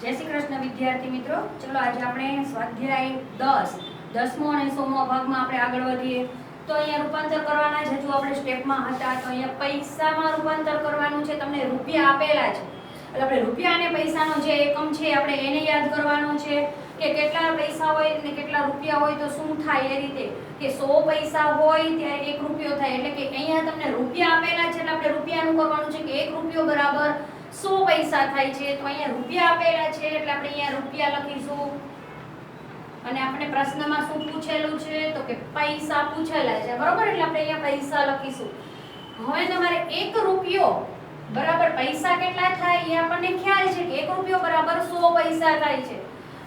જય શ્રી કૃષ્ણ વિદ્યાર્થી મિત્રો, ચલો આજે આપણે સ્વાધ્યાય 10 10મો અને 100મો ભાગમાં આપણે આગળ વધીએ. તો અહીંયા રૂપાંતર કરવાના છે. જો આપણે સ્ટેપમાં હતા તો અહીંયા પૈસામાં રૂપાંતર કરવાનું છે. તમને રૂપિયા આપેલા છે એટલે આપણે રૂપિયા અને પૈસાનો જે એકમ છે આપણે એને યાદ કરવાનો છે કે કેટલા પૈસા હોય અને કેટલા રૂપિયા હોય તો શું થાય. એ રીતે કે 100 પૈસા હોય ત્યારે 1 રૂપિયો થાય. એટલે કે અહીંયા તમને રૂપિયા આપેલા છે એટલે આપણે રૂપિયાનું કરવાનું છે કે 1 રૂપિયો બરાબર 100 પૈસા થાય છે. તો અહીંયા રૂપિયા આપેલા છે એટલે આપણે અહીંયા રૂપિયા લખીશું. અને આપણે પ્રશ્નમાં શું પૂછેલું છે તો કે પૈસા પૂછેલા છે, બરોબર? એટલે આપણે અહીંયા પૈસા લખીશું. હવે તમારે 1 રૂપિયો બરાબર પૈસા કેટલા થાય એ આપણને ખ્યાલ છે કે 1 રૂપિયો બરાબર 100 પૈસા થાય છે.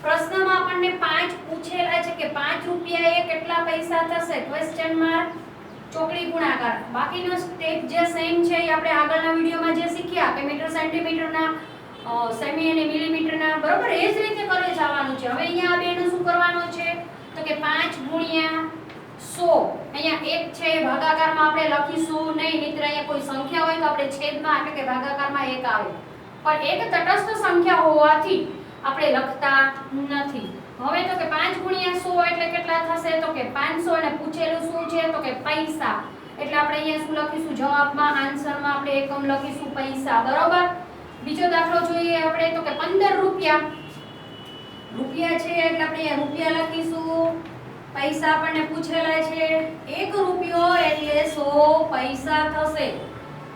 પ્રશ્નમાં આપણને 5 પૂછેલા છે કે 5 રૂપિયા એ કેટલા પૈસા થશે? ક્વેશ્ચન માર્ક ચોકડી ગુણાકાર. બાકીનો સ્ટેપ જે સેમ છે એ આપણે આગળના વિડિયોમાં જે શીખ્યા કે મીટર સેન્ટીમીટરના સેમી અને મિલીમીટરના, બરોબર? એ જ રીતે કરે જવાનું છે. હવે અહીંયા આ બેનો શું કરવાનો છે તો કે 5 ગુણ્યા 100. અહીંયા 1 છે એ ભાગાકારમાં આપણે લખીશું નહીં, નહીતર અહીંયા કોઈ સંખ્યા હોય તો આપણે છેદમાં એટલે કે ભાગાકારમાં 1 આવે. પણ એક તટસ્થ સંખ્યા હોવાથી આપણે લખતા નથી. હવે તો કે 5 ગુણ્યા 100 એટલે કેટલા થશે તો કે 500. અને પૂછેલું શું છે તો કે પૈસા. એટલે આપણે અહીંયા શું લખીશું? જવાબમાં આન્સરમાં આપણે એકમ લખીશું પૈસા, બરોબર? બીજો દાખલો જોઈએ આપણે તો કે 15 રૂપિયા. રૂપિયા છે એટલે આપણે અહીંયા રૂપિયા લખીશું. પૈસા આપણને પૂછેલા છે. 1 રૂપિયો એટલે 100 પૈસા થશે.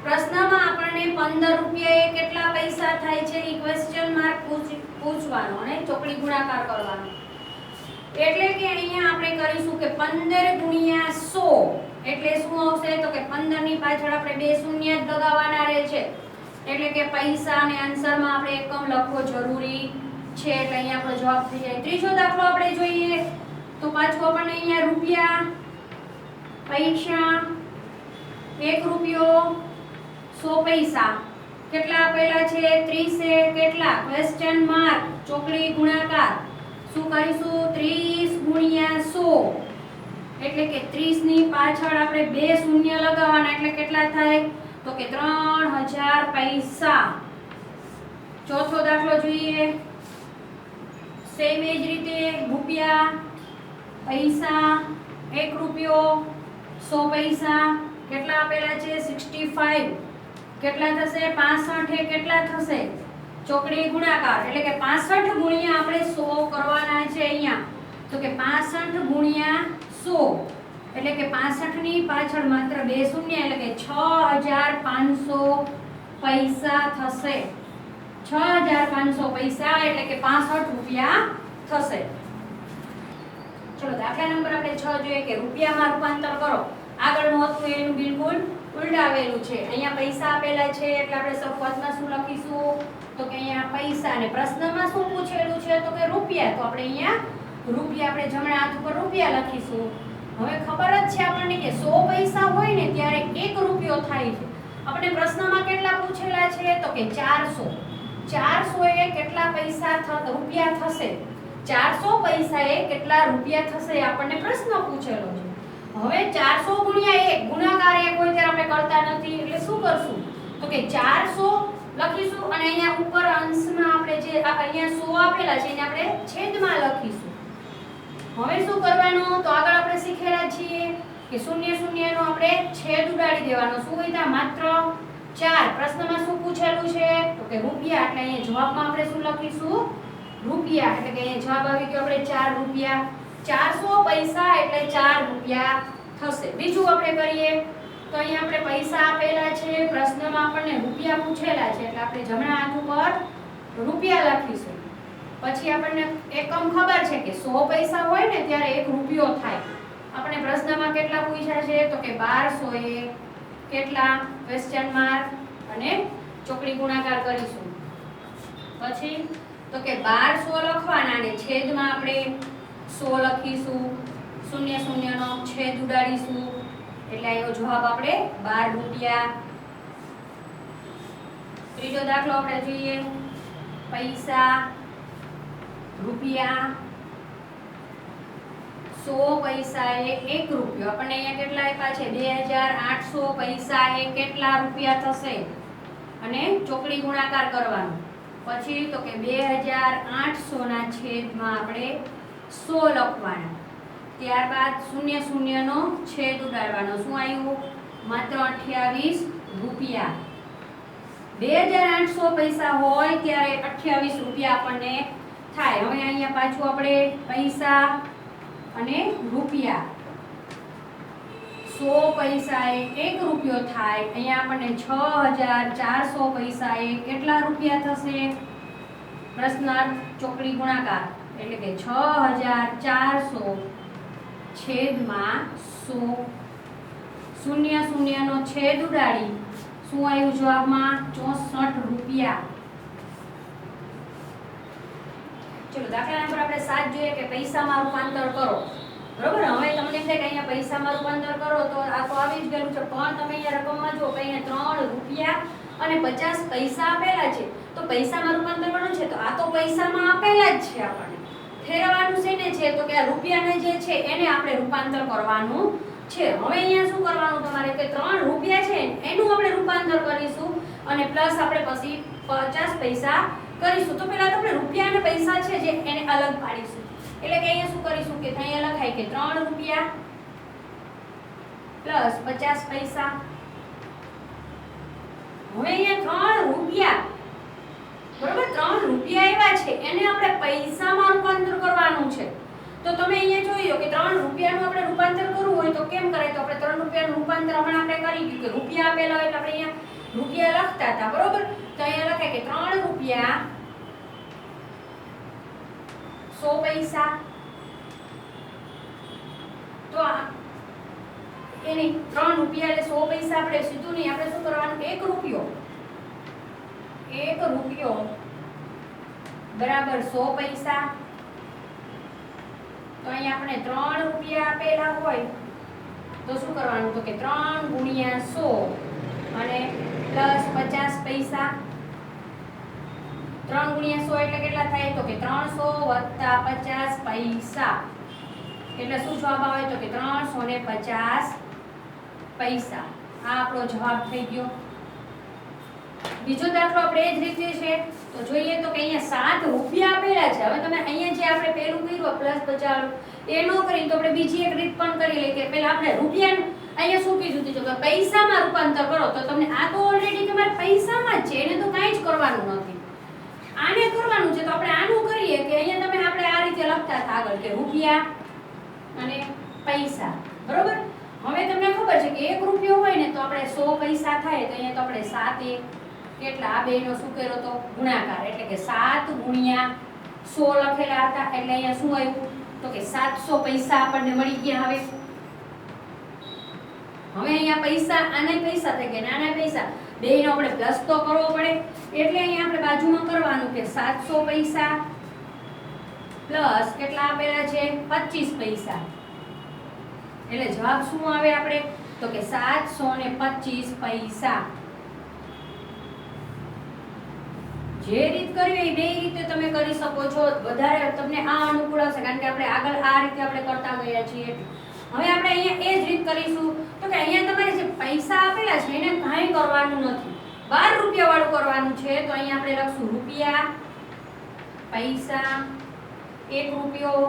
પ્રશ્નમાં આપણને 15 રૂપિયા એ કેટલા પૈસા થાય છે એ ક્વેશ્ચન માર્ક પૂછવાનો અને ચોકડી ગુણાકાર કરવાનો. એટલે કે અહીંયા આપણે કરીશું કે 15 ગુણ્યા 100 એટલે શું આવશે તો કે 15 ની પાછળ આપણે 2 શૂન્ય જ લગાવવાના રહે છે. એટલે કે પૈસા અને આન્સરમાં આપણે એકમ લખવો જરૂરી છે. એટલે અહીંયા આપણો જવાબ થઈ જાય. ત્રીજો દાખલો આપણે જોઈએ તો પાછો આપણને અહીંયા રૂપિયા, પૈસા, 1 રૂપિયો, 100 પૈસા કેટલા આપેલા છે? 30 એ કેટલા? ક્વેશ્ચન માર્ક ચોકડી ગુણાકાર. શું કરીશું? 30 ગુણ્યા 100 એટલે કે 30 ની પાછળ આપણે 2 શૂન્ય લગાવવાના એટલે કેટલા થાય તો કે 3000 પૈસા. ચોથો દાખલો જોઈએ. સેમ એ જ રીતે રૂપિયા, પૈસા, 1 રૂપિયો, 100 પૈસા કેટલા આપેલા છે? 65 કેટલા થશે? 65 એ કેટલા થશે? ચોકડી ગુણાકાર એટલે કે 65 ગુણ્યા આપણે 100 કરવાના છે અહીંયા. તો કે 65 ગુણ્યા 100 એટલે કે 65 ની પાછળ માત્ર 2 શૂન્ય એટલે કે 6500 પૈસા થશે. 6500 પૈસા એટલે કે 65 રૂપિયા થશે. ચલો દાખલા નંબર આપણે 6 જોઈએ કે રૂપિયામાં રૂપાંતર કરો. આગળનું હતું એનું બિલકુલ ઉલટાવેલું છે. અહીંયા પૈસા આપેલા છે એટલે આપણે શરૂઆતમાં શું લખીશું તો કે અહીંયા પૈસા. અને પ્રશ્નમાં શું પૂછેલું છે તો કે રૂપિયા. તો આપણે અહીંયા રૂપિયા આપણે જમણા હાથ ઉપર રૂપિયા લખીશું. હવે ખબર જ છે આપણને કે 100 પૈસા હોય ને ત્યારે 1 રૂપિયો થાય છે. આપણે પ્રશ્નમાં કેટલા પૂછેલા છે તો કે 400. 400 એ કેટલા પૈસા રૂપિયા થશે? 400 પૈસા એ કેટલા રૂપિયા થશે આપણને પ્રશ્ન પૂછેલો છે. હવે 400 ગુણ્યા 1 ગુણાકાર 1 હોય ત્યારે આપણે કરતા નથી એટલે શું કરશું તો કે 400 લખીશું અને અહીંયા ઉપર અંશમાં આપણે જે અહીંયા 100 આપેલા છે એને આપણે છેદમાં લખીશું. હવે શું કરવાનું તો આગળ આપણે શીખેલા છીએ કે શૂન્ય શૂન્યનો આપણે છેદ ઉડાડી દેવાનો. શું હોય માત્ર 4. પ્રશ્નમાં શું પૂછેલું છે તો કે રૂપિયા. એટલે અહીંયા જવાબમાં આપણે શું લખીશું? રૂપિયા. એટલે કે અહીંયા જવાબ આવી ગયો આપણે 4 રૂપિયા. 400 પૈસા એટલે 4 રૂપિયા થશે. બીજું આપણે કરીએ તો અહીંયા આપણે પૈસા આપેલા છે. પ્રશ્નમાં આપણને રૂપિયા પૂછેલા છે એટલે આપણે જમણા હાથ ઉપર રૂપિયા લખીશું. પછી આપણને એકમ ખબર છે કે 100 પૈસા હોય ને ત્યારે 1 રૂપિયો થાય. આપણે પ્રશ્નમાં કેટલા પૂછ્યા છે તો કે 1200 એ કેટલા? ક્વેશ્ચન માર્ક અને ચોકડી ગુણાકાર કરીશું. પછી તો કે 1200 લખવાના અને છેદમાં આપણે 100 લખીશું. શૂન્ય શૂન્યનો છેદ ઉડાડીશું એટલે આવ્યો જવાબ આપણે 12 રૂપિયા. ત્રીજો દાખલો આપણે જોઈએ. પૈસા, રૂપિયા, 100 પૈસા એ 1 રૂપિયો. આપણને અહીંયા કેટલા આપ્યા છે? 2800 પૈસા એ કેટલા રૂપિયા થશે? અને ચોકડી ગુણાકાર કરવાનો. પછી તો કે 2800 ના છેદમાં આપણે 100 લખવાના. ત્યારબાદ 00 નો છેદ ઉડાડવાનો. શું આવ્યું? માત્ર 28 રૂપિયા. 2800 પૈસા હોય ત્યારે 28 રૂપિયા આપણને થાય. હવે અહીંયા પાછું આપણે પૈસા અને રૂપિયા, 100 પૈસા એ 1 રૂપિયો થાય. અહીંયા આપણને 6400 પૈસા એ કેટલા રૂપિયા થશે? પ્રશ્નાર્થ ચોકડી ગુણાકાર એટલે કે 6400 છેદમાં 100. 00 નો છેદ ઉડાડી શું આવ્યું જવાબમાં? 64 રૂપિયા. ચલો દાખલા નંબર આપણે 7 જોઈએ કે પૈસામાં રૂપાંતર કરો. બરોબર, હવે તમને એમ થાય કે અહીંયા પૈસામાં રૂપાંતર કરો તો આ તો આવી જ ગયેલું છે, પણ તમે અહીંયા રકમમાં જો કે અહીંયા 3 રૂપિયા અને 50 પૈસા આપેલા છે. તો પૈસામાં રૂપાંતર કરવાનું છે તો આ તો પૈસામાં આપેલા જ છે. આપણને ફેરવવાનું છે ને છે તો કે આ રૂપિયાને જે છે એને આપણે રૂપાંતર કરવાનું છે. હવે અહીંયા શું કરવાનું તમારે કે 3 રૂપિયા છે એનું આપણે રૂપાંતર કરીશું અને પ્લસ આપણે પછી 50 પૈસા કરીશું. તો પહેલા તો આપણે રૂપિયા અને પૈસા છે જે એને અલગ પાડીશું. એટલે કે અહીંયા શું કરીશું કે અહીંયા લખાય કે 3 રૂપિયા પ્લસ 50 પૈસા. હવે અહીંયા 3 રૂપિયા, બરોબર, 3 રૂપિયા આવ્યા છે એને આપણે પૈસામાં રૂપાંતર કરવાનું છે. તો તમે અહીંયા જોઈ લો કે 3 રૂપિયાનું આપણે રૂપાંતર કરવું હોય તો કેમ કરાય? તો આપણે 3 રૂપિયાનું રૂપાંતર હમણાં આપણે કરી દીધું કે રૂપિયા આપેલા હોય એટલે આપણે અહીંયા રૂપિયા લખતા હતા, બરોબર. તો અહીંયા લખાય કે 3 રૂપિયા 100 પૈસા. તો એની 3 રૂપિયા એટલે 100 પૈસા આપણે સીધું નહીં, આપણે શું કરવાનું? 1 રૂપિયો બરાબર 100 પૈસા. તો અહીંયા આપણે 3 રૂપિયા આપેલા હોય તો શું કરવાનું? તો કે 3 ગુણ્યા 100 અને પ્લસ 50 પૈસા. 3 ગુણ્યા 100 એટલે કેટલા થાય? તો કે 300 વત્તા 50 પૈસા. એટલે શું જવાબ આવે? તો કે 350 પૈસા. આ આપણો જવાબ થઈ ગયો. બીજો દાખલો આપણે એ જ રીતે છે તો જોઈએ તો કે અહીંયા 7 રૂપિયા આપેલા છે. હવે તમે અહીંયા જે આપણે પેલું કર્યું પ્લસ 50 એ નો કરીને તો આપણે બીજી એક રીત પણ કરી લઈએ કે પહેલા આપણે રૂપિયા અહીંયા શું કીધું હતું કે પૈસામાં રૂપાંતર કરો. તો તમને આ તો ઓલરેડી તમારે પૈસામાં જ છે, એને તો કાંઈ જ કરવાનું નથી. આને કરવાનું છે તો આપણે આનું કરીએ કે અહીંયા તમે આપણે આ રીતે લખતા હતા આગળ કે રૂપિયા અને પૈસા, બરોબર. હવે તમને ખબર છે કે 1 રૂપિયો હોય ને તો આપણે 100 પૈસા થાય. તો અહીંયા તો આપણે 7 કેટલા આ બેનો શું કર્યો તો ગુણાકાર એટલે કે 7 ગુણ્યા 100 લખેલા હતા. એટલે અહીંયા શું આવ્યું? તો કે 700 પૈસા આપણને મળી ગયા. હવે અહીંયા પૈસા આના પૈસા થઈ ગયા, નાના પૈસા બેનો આપણે પ્લસ તો કરવો પડે. એટલે અહીંયા આપણે બાજુમાં કરવાનું કે 700 પૈસા પ્લસ કેટલા આપેલા છે? 25 પૈસા. એટલે જવાબ શું આવે આપણે? તો કે 725 પૈસા. જે રીત કરી એ બે રીતે તમે કરી શકો છો. વધારે તમને આ અનુકૂળ હશે કારણ કે આપણે આગળ આ રીતે આપણે કરતા ગયા છીએ. હવે આપણે અહીંયા એ જ રીત કરીશું તો કે અહીંયા તમારે જે પૈસા આપેલા છે એને કાંઈ કરવાનું નથી, 12 રૂપિયા વાળું કરવાનું છે. તો અહીંયા આપણે લખશું રૂપિયા પૈસા 1 રૂપિયો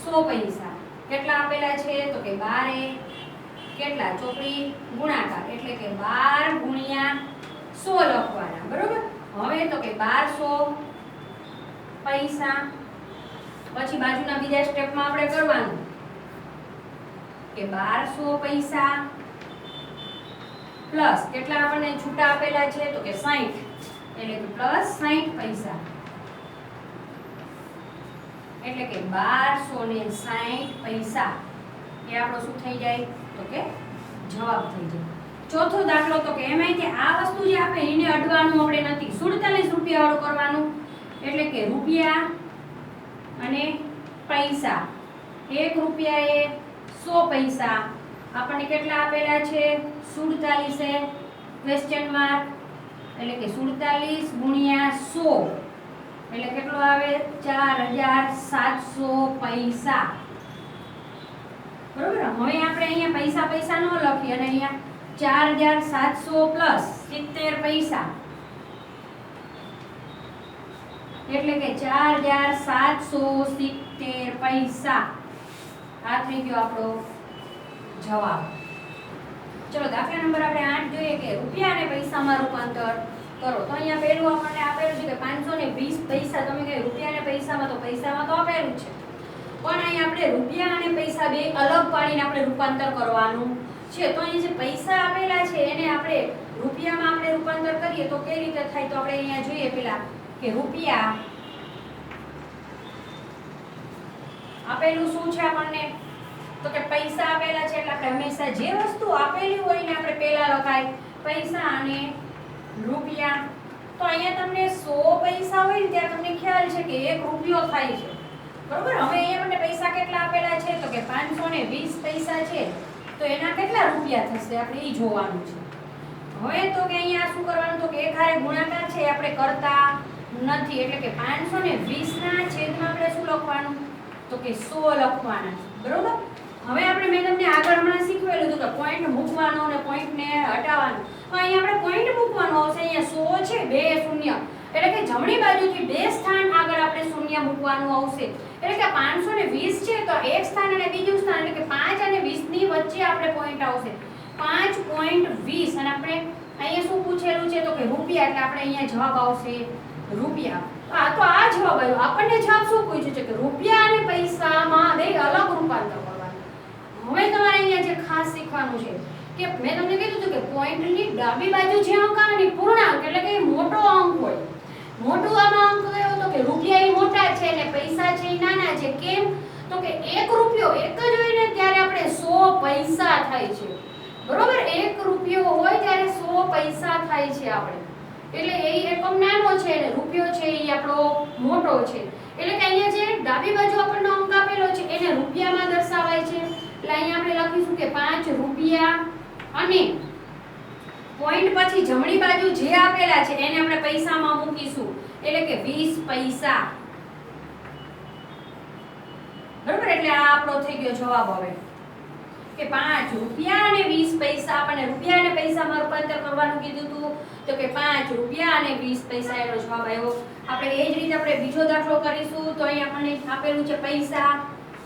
100 પૈસા. કેટલા આપેલા છે? તો કે 12 કેટલા ચોકડી ગુણાકાર એટલે કે 12 ગુણ્યા 100 લખવાના, બરોબર. હવે તો કે 1200 પૈસા. પછી બાજુના બીજા સ્ટેપમાં આપણે કરવાનું કે 1200 પૈસા પ્લસ કેટલા આપણને છૂટા આપેલા છે? તો કે 60 એટલે કે પ્લસ 60 પૈસા. એટલે કે 1260 પૈસા. એ આપણો શું થઈ જાય? તો કે જવાબ થઈ જાય. ચોથો દાખલો તો કે એમાં કે આ વસ્તુ જે આપણે એને અડવાનું આપણે નથી, 47 રૂપિયા વાળું કરવાનું. એટલે કે રૂપિયા અને પૈસા. 1 રૂપિયા એ 100 પૈસા. આપણને કેટલા આપેલા છે? 47 ક્વેશ્ચન માર્ક એટલે કે 47 ગુણ્યા 100 એટલે કેટલો આવે? 4700 પૈસા, બરોબર. હવે આપણે અહીંયા પૈસા પૈસા નો લખી અને અહીંયા 4700 પ્લસ 70 પૈસા એટલે કે 4770 પૈસા. આ થઈ ગયો આપણો જવાબ. ચલો દાખલા નંબર આપણે 8 જોઈએ કે રૂપિયા અને પૈસામાં રૂપાંતર કરો. તો અહીંયા પહેલું આપણને આપેલું છે કે 520 પૈસા. તમે કહે રૂપિયા અને પૈસામાં, તો પૈસામાં તો આપેલું છે, પણ અહીં આપણે રૂપિયા અને પૈસા બે અલગ પાડીને આપણે રૂપાંતર કરવાનું છે. તો અહીં જે પૈસા આપેલા છે એને આપણે રૂપિયામાં આપણે રૂપાંતર કરીએ તો કઈ રીતે થાય? તો આપણે અહીંયા જોઈએ પેલા કે રૂપિયા આપેલું શું છે આપણને? તો કે પૈસા આપેલા છે એટલે આપણે હંમેશા જે વસ્તુ આપેલી હોય ને આપણે પહેલા લખાય પૈસા અને રૂપિયા. તો અહીંયા તમને 100 પૈસા હોય ને ત્યારે તમને ખ્યાલ છે કે 1 રૂપિયો થાય છે, બરોબર? હવે અહીંયા મને પૈસા કેટલા આપેલા છે? તો કે 520 પૈસા છે, તો એના કેટલા રૂપિયા થશે આપણે એ જોવાનું છે. હવે તો કે અહીંયા શું કરવાનું? તો કે એક હારે ગુણાકાર છે આપણે કરતા નથી, એટલે કે 520 ના છેદમાં આપણે શું લખવાનું? તો કે 100 લખવાના, બરોબર? હવે આપણે મેં તમને આગળ હમણાં શીખવેલું હતું કે પોઈન્ટ મૂકવાનો અને પોઈન્ટને હટાવવાનો. તો અહીંયા આપણે પોઈન્ટ મૂકવાનો આવશે. અહીંયા 100 છે, 2 શૂન્ય, એટલે કે જમણી બાજુથી 2 સ્થાન આગળ આપણે શૂન્ય મૂકવાનું આવશે. એટલે કે 520 છે તો એક સ્થાન અને બીજું સ્થાન, એટલે કે 5 અને 20 ની વચ્ચે આપણે પોઈન્ટ આવશે 5.20. અને આપણે અહીંયા શું પૂછેલું છે? તો કે રૂપિયા, એટલે આપણે અહીંયા જવાબ આવશે રૂપિયા. તો આ જવાબ આવ્યો. આપણને જવાબ શું પૂછ્યું છે? કે રૂપિયા અને પૈસામાં બે અલગ રૂપાંતર કરવાનું. હવે તમારે અહીંયા જે ખાસ શીખવાનું છે કે મેં તમને કીધું હતું કે પોઈન્ટની ડાબી બાજુ જે અંક આવે ને પૂર્ણાંક, એટલે કે મોટો અંક હોય. મોટો આમાં અંક કયો? તો કે રૂપિયા એ મોટા છે અને પૈસા છે એ નાના છે. કેમ? તો કે 1 રૂપિયો એક જ હોય ને ત્યારે આપણે 100 પૈસા થાય છે, બરોબર? 1 રૂપિયો હોય ત્યારે 100 પૈસા થાય છે આપણે, એટલે એ એકમ નાનો છે અને રૂપિયો છે એ આપણો મોટો છે. એટલે કે અહીંયા જે ડાબી બાજુ આપણને અંક આપેલો છે એને રૂપિયામાં દર્શાવાય છે. એટલે અહીંયા આપણે લખીશું કે 5 રૂપિયા અને પોઈન્ટ પછી જમણી બાજુ જે આપેલા છે એને આપણે પૈસામાં મૂકીશું, એટલે કે 20 પૈસા, બરોબર? એટલે આ આપણો થઈ ગયો જવાબ. હવે કે 5 રૂપિયા અને 20 પૈસા. આપણને રૂપિયા અને પૈસામાં રૂપાંતર કરવાનું કીધું હતું, તો કે 5 રૂપિયા અને 20 પૈસા એનો જવાબ આવ્યો. આપણે એ જ રીતે આપણે બીજો દાખલો કરીશું. તો અહીં આપણને આપેલું છે પૈસા,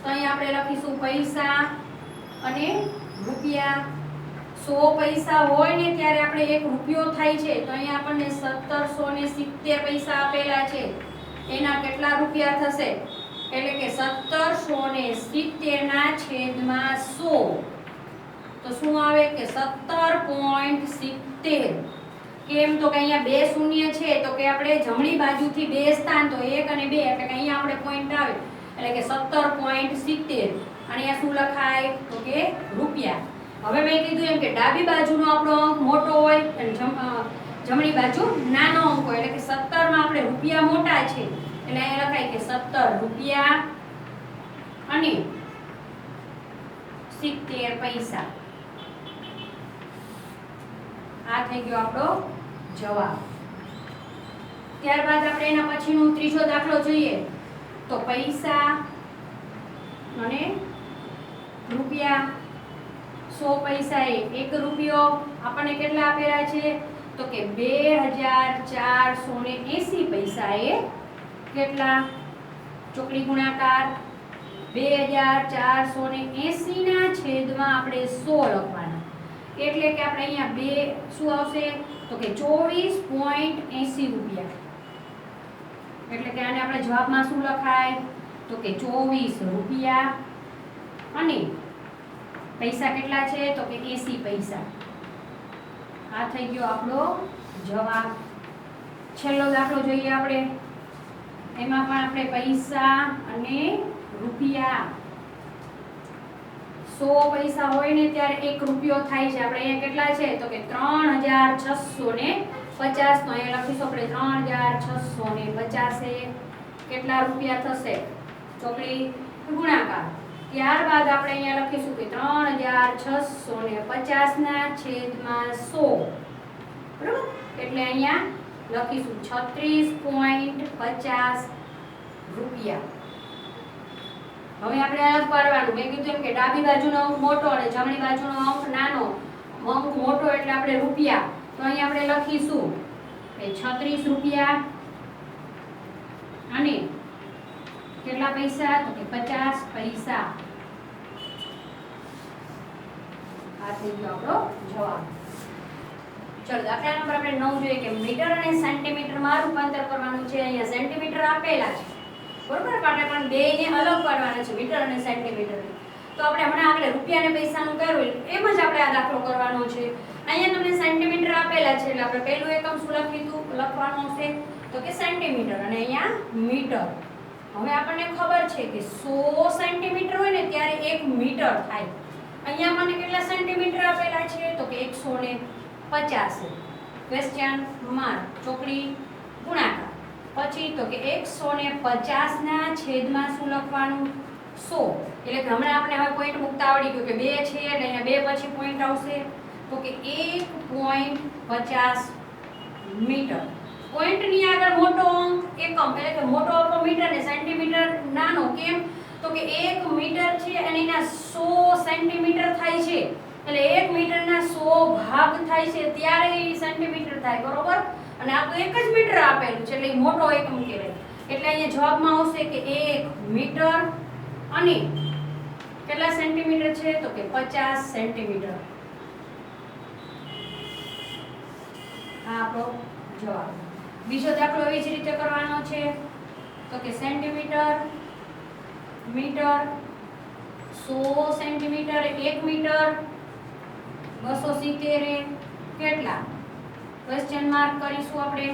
તો અહીં આપણે લખીશું પૈસા અને રૂપિયા. 100 પૈસા હોય ને ત્યારે આપણે 1 રૂપિયો થાય છે, તો અહીં આપણને 1770 પૈસા આપેલા છે, એના કેટલા રૂપિયા થશે? એટલે કે 1770 ના છેદમાં 100, તો શું આવે કે 17.70. કેમ? તો કે અહીંયા 2 શૂન્ય છે, તો કે આપણે જમણી બાજુથી 2 સ્થાન, તો 1 અને 2, એટલે કે અહીંયા આપણે પોઈન્ટ આવે, એટલે કે 17.70. અને અહીંયા શું લખાય? તો કે રૂપિયા. હવે મેં કીધું એમ કે ડાબી બાજુનો આપણો અંક મોટો હોય અને જમણી બાજુ નાનો અંક હોય, એટલે કે 17 માં આપણે રૂપિયા મોટા છે, એટલે અહીંયા લખાય કે 17 રૂપિયા અને 70 પૈસા. આ થઈ ગયો આપણો જવાબ. ત્યારબાદ આપણે એના પછીનો ત્રીજો દાખલો જોઈએ. તો પૈસા અને રૂપિયા. 100 પૈસા એ 1 રૂપિયો. આપણને કેટલા આપેલા છે? તો કે 2480 પૈસા એ કેટલા? ચોકડી ગુણાકાર 2480 ના છેદમાં આપણે 100 લખવાના, એટલે કે આપણે અહીંયા 2 શું આવશે? તો કે 24.80 રૂપિયા. એટલે કે આને આપણે જવાબમાં શું લખાય? તો કે 24 રૂપિયા અને પૈસા કેટલા છે? તો કે 80 પૈસા. આ થઈ ગયો આપણો જવાબ. છેલ્લો દાખલો જોઈએ આપણે. એમાં પણ આપણે પૈસા અને રૂપિયા. 100 પૈસા હોય ને ત્યારે 1 રૂપિયો થાય છે. આપણે અહીંયા કેટલા છે? તો કે 3650. તો અહીંયા લખીશું આપણે 3650 એ કેટલા રૂપિયા થશે? ચોકડી ગુણાકાર. ત્યારબાદ આપણે અહીંયા લખીશું કે 3650 ના છેદમાં 100, બરોબર? એટલે અહીંયા લખીશું 36.50 રૂપિયા. હવે આપણે અલગ પાડવાનું. મેં કીધું એમ કે ડાબી બાજુનો અંક મોટો અને જમણી બાજુનો અંક નાનો. અંક મોટો એટલે આપણે રૂપિયા, તો અહીંયા આપણે લખીશું કે 36 રૂપિયા અને કેટલા પૈસા તો કે 50 પૈસા. આ થઈ ગયો આપણો જવાબ. ચલો દાખલા નંબર આપણે 9 જોઈએ કે મીટર અને સેન્ટીમીટરમાં રૂપાંતર કરવાનું છે. અહીંયા સેન્ટીમીટર આપેલા છે બરોબર, પણ બેને અલગ પાડવાના છે મીટર અને સેન્ટીમીટર. તો આપણે હમણાં આગળ રૂપિયા અને પૈસાનું કર્યું એમ જ આપણે આ દાખલો કરવાનો છે. અહીંયા તમને સેન્ટીમીટર આપેલા છે એટલે આપણે પહેલું એકમ શું લખવાનું હશે તો કે સેન્ટીમીટર અને અહીંયા મીટર. હવે આપણને ખબર છે કે 100 સેન્ટીમીટર હોય ને ત્યારે 1 મીટર થાય. અહીંયા આપણને કેટલા સેન્ટીમીટર આપેલા છે તો કે 150. ક્વેશ્ચન માર્ક ચોકડી ગુણાકાર. પછી તો કે 150 ના છેદમાં શું લખવાનું 100. એટલે કે હમણાં આપણે હવે પોઈન્ટ મૂકતા આવડી ગયું કે 2 છે એટલે અહીંયા 2 પછી પોઈન્ટ આવશે તો કે 1.50 મીટર. પોઈન્ટની આગળ મોટો અંક એકમ એટલે કે મોટો આપણો મીટર ને સેન્ટીમીટર નાનો કેમ તો કે 1 મીટર છે અને એના 100 સેન્ટીમીટર થાય છે એટલે 1 મીટરના 100 ભાગ થાય છે ત્યારે એ સેન્ટીમીટર થાય બરોબર. અને આ તો 1 જ મીટર આપેલું છે એટલે મોટો એકમ કહેવાય. એટલે અહીંયા જવાબમાં આવશે કે 1 મીટર અને કેટલા સેન્ટીમીટર છે તો કે 50 સેન્ટીમીટર. આ આપણો જવાબ. બીજો દાખલો એવી જ રીતે કરવાનો છે તો કે સેન્ટીમીટર મીટર 100 સેન્ટીમીટર 1 મીટર 270 કેટલા ક્વેશ્ચન માર્ક કરીશું આપણે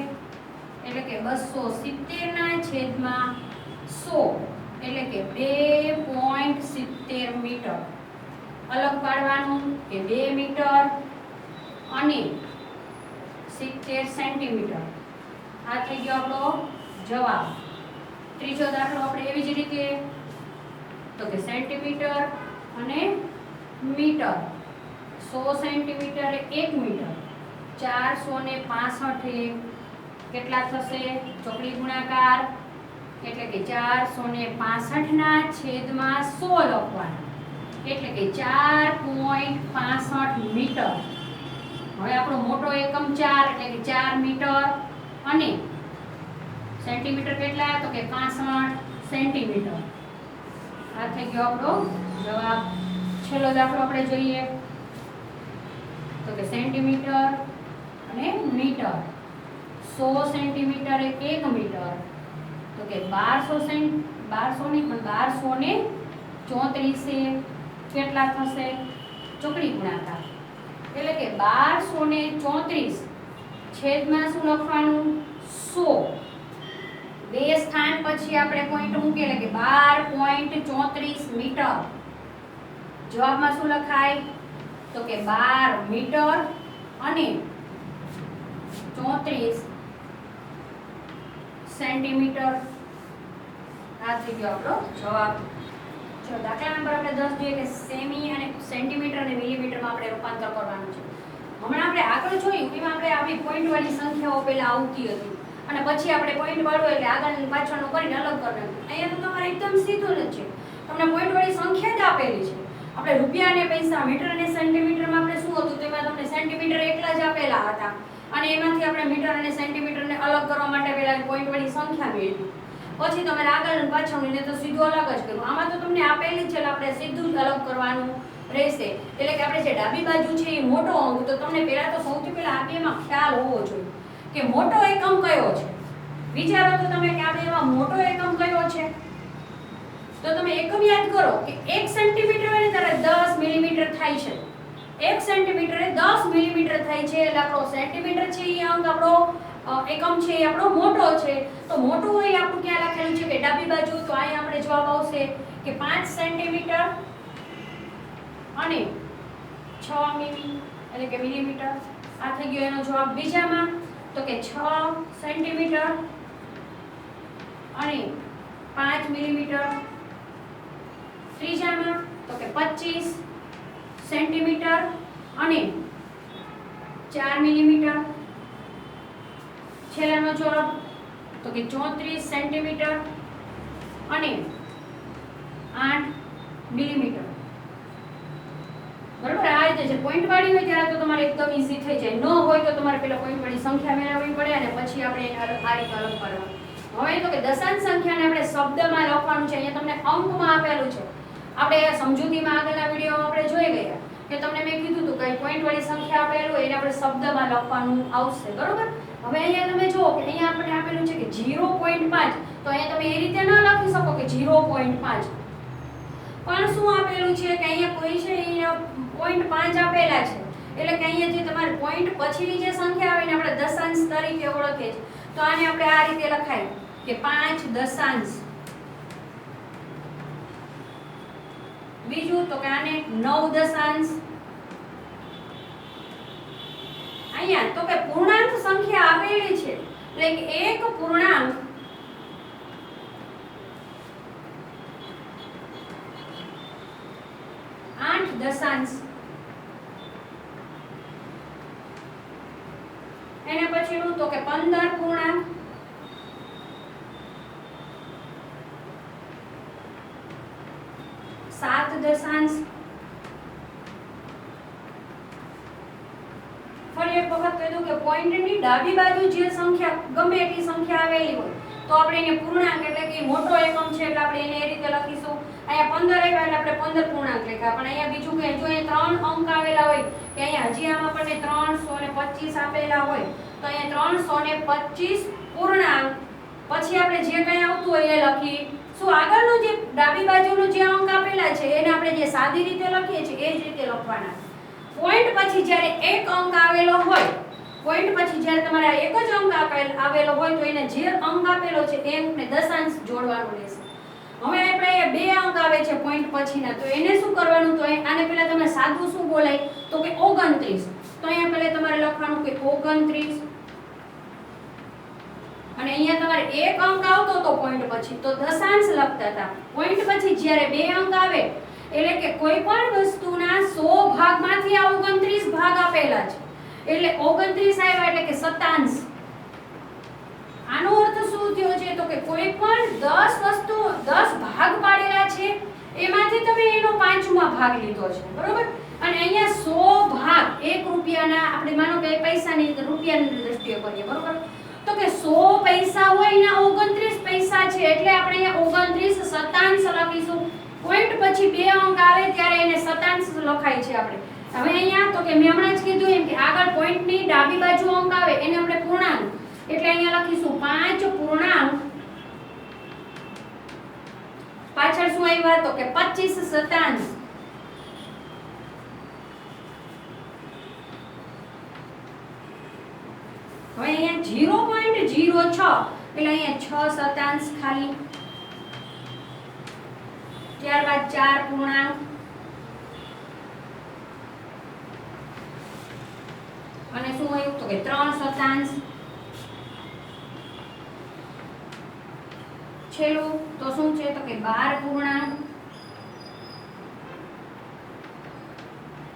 એટલે કે 270 ના છેદમાં 100 એટલે કે 2.70 મીટર. અલગ પાડવાનું કે 2 મીટર અને 70 સેન્ટીમીટર. આ થઈ ગયો આપણો જવાબ. ત્રીજો દાખલો આપણે એવી જ રીતે તો કે સેન્ટીમીટર અને મીટર 100 સેન્ટીમીટર 1 મીટર 465 કેટલા થશે ચોકડી ગુણાકાર એટલે કે 465 ના છેદમાં 100 લખવાના એટલે કે 4.65 મીટર. હવે આપણો મોટો એકમ 4 એટલે કે 4 મીટર અને સેન્ટીમીટર કેટલા તો કે 65 સેન્ટીમીટર. આ થઈ ગયો આપણો જવાબ. છેલ્લો દાખલો આપણે જોઈએ તો કે સેન્ટીમીટર અને મીટર 100 સેન્ટીમીટર 1 મીટર તો કે 1234 કેટલા થશે ચોકડી ગુણાકાર એટલે કે 1234 છેદમાં શું લખવાનું 100. બે સ્થાન પછી આપણે પોઈન્ટ મૂકીએ એટલે કે 12.34 મીટર. જવાબમાં શું લખાય તો કે 12 મીટર અને 34 સેન્ટીમીટર. આ થઈ ગયો આપણો જવાબ. ચલો દાખલા નંબર આપણે 10 જોઈએ કે સેમી અને સેન્ટીમીટર અને મિલીમીટરમાં આપણે રૂપાંતર કરવાનું છે. હમણાં આપણે આગળ જોયું એમાં આપણે આપણી પોઈન્ટ વાળી સંખ્યાઓ પહેલા આવતી હતી અને પછી આપણે પોઈન્ટ વાળો એટલે આગળ પાછળનો કરીને અલગ કરવાનું. અહીંયા તો તમારે એકદમ સીધું જ છે, તમને પોઈન્ટ વાળી સંખ્યા જ આપેલી છે. આપણે રૂપિયા અને પૈસા મીટર અને સેન્ટીમીટરમાં આપણે શું હતું તેમાં તમને સેન્ટીમીટર એકલા જ આપેલા હતા અને એમાંથી આપણે મીટર અને સેન્ટીમીટરને અલગ કરવા માટે પહેલા પોઈન્ટ વાળી સંખ્યા મેળવી. પછી તમારે આગળ અને પાછળને તો સીધું અલગ જ કરવું. આમાં તો તમને આપેલી છે એટલે આપણે સીધું જ અલગ કરવાનું રહેશે. એટલે કે આપણે જે ડાબી બાજુ છે એ મોટો અંક તો તમને પહેલા તો સૌથી પહેલા આ બેમાં ખ્યાલ હોવો જોઈએ કે મોટો એકમ કયો છે. વિચારો તો તમે કે આ બેમાં મોટો એકમ કયો છે તો તમે એકમ યાદ કરો કે 1 સેન્ટીમીટર હોય ને ત્યારે 10 મિલીમીટર થાય છે. 1 સેન્ટીમીટર એ 10 મિલીમીટર થાય છે એટલે આપણો સેન્ટીમીટર છે એ અંક આપણો એકમ છે એ આપણો મોટો છે. તો મોટું હોય આપણું ક્યાં લખેલું છે કે ડાબી બાજુ. તો અહીંયા આપણે જવાબ આવશે કે 5 સેન્ટીમીટર અને 6 મિલી એટલે કે મિલીમીટર. આ થઈ ગયો એનો જવાબ. બીજામાં તો કે 6 સેન્ટીમીટર અને 5 મિલીમીટર. ત્રીજામાં તો કે 25 સેન્ટીમીટર અને 4 મિલીમીટર. છેલ્લાનો જવાબ તો કે 34 સેન્ટીમીટર અને 8 મિલીમીટર. બરોબર. આ રીતે છે પોઈન્ટ વાળી હોય ત્યારે તો તમારે એકદમ ઈઝી થઈ જાય. ન હોય તો તમારે પેલા પોઈન્ટ વાળી સંખ્યા મેળવવી પડે અને પછી આપણે આ રીતે અલગ પાડવા. હવે તો કે દશાંશ સંખ્યાને આપણે શબ્દમાં લખવાનું છે. અહીંયા તમને અંકમાં આપેલું છે. આપણે સમજૂતીમાં આગળના વિડીયોમાં આપણે જોઈ ગયા કે તમને મેં કીધું હતું કે પોઈન્ટ વાળી સંખ્યા આપેલું હોય એને આપણે શબ્દમાં લખવાનું આવશે, બરોબર. હવે અહીંયા તમે જુઓ કે અહીંયા આપણે આપેલું છે કે 0.5, તો અહીંયા તમે એ રીતે ન લખી શકો કે 0.5, પણ શું આપેલું છે કે અહીંયા કોઈ છે અહીંયા 0.5 આપેલા છે, એટલે કે અહીંયા જે તમારે પોઈન્ટ પછીની જે સંખ્યા આવે ને આપણે દશાંશ તરીકે ઓળખીએ છીએ. તો આને આપણે આ રીતે લખાય કે 5 દશાંશ. બીજું તો કે આને 9 દશાંશ. અહીંયા તો કે પૂર્ણાંક સંખ્યા આપેલી છે એટલે કે 1 પૂર્ણાંક 8 દશાંશ. એને પછીનું તો કે 15 પૂર્ણાંક 7 દશાંશ. ફરી એક વખત કહી દઉં કે પોઈન્ટની ડાબી બાજુ જે સંખ્યા ગમે એટલી સંખ્યા આવેલી હોય તો આપણે એને પૂર્ણાંક એટલે કે મોટો એકમ છે એટલે આપણે એને એ રીતે લખીશું. અહીંયા 15 આવ્યા એટલે આપણે 15 પૂર્ણાંક લખ્યા. પણ અહીંયા બીજું કે જો અહીંયા 3 અંક આવેલા હોય કે અહીંયા હજી આમાં આપણને 325 આપેલા હોય તો અહીંયા 325 પૂર્ણાંક પછી આપણે જે કંઈ આવતું હોય એ લખી. શું આગળનું જે ડાબી બાજુનું જે અંક આપેલા છે એને આપણે જે સાદી રીતે લખીએ છીએ એ જ રીતે લખવાના. પોઈન્ટ પછી જ્યારે એક અંક આવેલો હોય, પોઈન્ટ પછી જ્યારે તમારે એક જ અંક આવેલો હોય તો એને જે અંક આપેલો છે એ અંકને દશાંશ જોડવાનો રહેશે. હવે આપણે અહીંયા બે અંક આવે છે પોઈન્ટ પછીના, તો એને શું કરવાનું? તો આને પહેલા તમે સાદું શું બોલાય તો કે 29. તો અહીંયા પહેલા તમારે લખવાનું કે 29 અને અહીંયા તમારે એક અંક આવતો તો પોઈન્ટ પછી તો દશાંશ લખતા હતા. પોઈન્ટ પછી જ્યારે બે અંક આવે એટલે કે કોઈ પણ વસ્તુના 100 ભાગમાંથી આ 29 ભાગ આપેલા છે એટલે 29 આવ્યા એટલે કે શતાંશ. આનો અર્થ શું થયો છે તો કે કોઈ પણ 10 વસ્તુ 10 ભાગ પાડેલા છે એમાંથી તમે એનો 5મો ભાગ લીધો છે, બરોબર. અને અહીંયા 100 ભાગ 1 રૂપિયાના આપણે માનો કે પૈસાની રૂપિયાની દ્રષ્ટિએ કરીએ, બરોબર. તો કે 100 પૈસા હોય એના 29 પૈસા છે એટલે આપણે અહીંયા 29 શતાંશ લખીશું. પોઈન્ટ પછી બે અંક આવે ત્યારે એને શતાંશ લખાય છે આપણે. હવે અહીંયા તો કે મેં હમણાં જ કીધું એમ કે આગળ પોઈન્ટની ડાબી બાજુ અંક આવે એને આપણે પૂર્ણાંક એટલે અહીંયા લખીશું 5 પૂર્ણાંક પાછળ શું આવ્યા તો કે 25 શતાંશ. હવે અહીંયા 0.06 એટલે અહીંયા 6 શતાંશ ખાલી. ત્યારબાદ 4 પૂર્ણાંક અને શું આવ્યું તો કે 3 શતાંશ. છેલ્લું તો શું છે તો કે 12 પૂર્ણાંક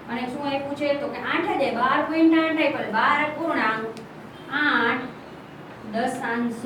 અને શું આપ્યું છે તો કે 8 જ 12.8 આપ્યું 12 પૂર્ણાંક 8 દશાંશ.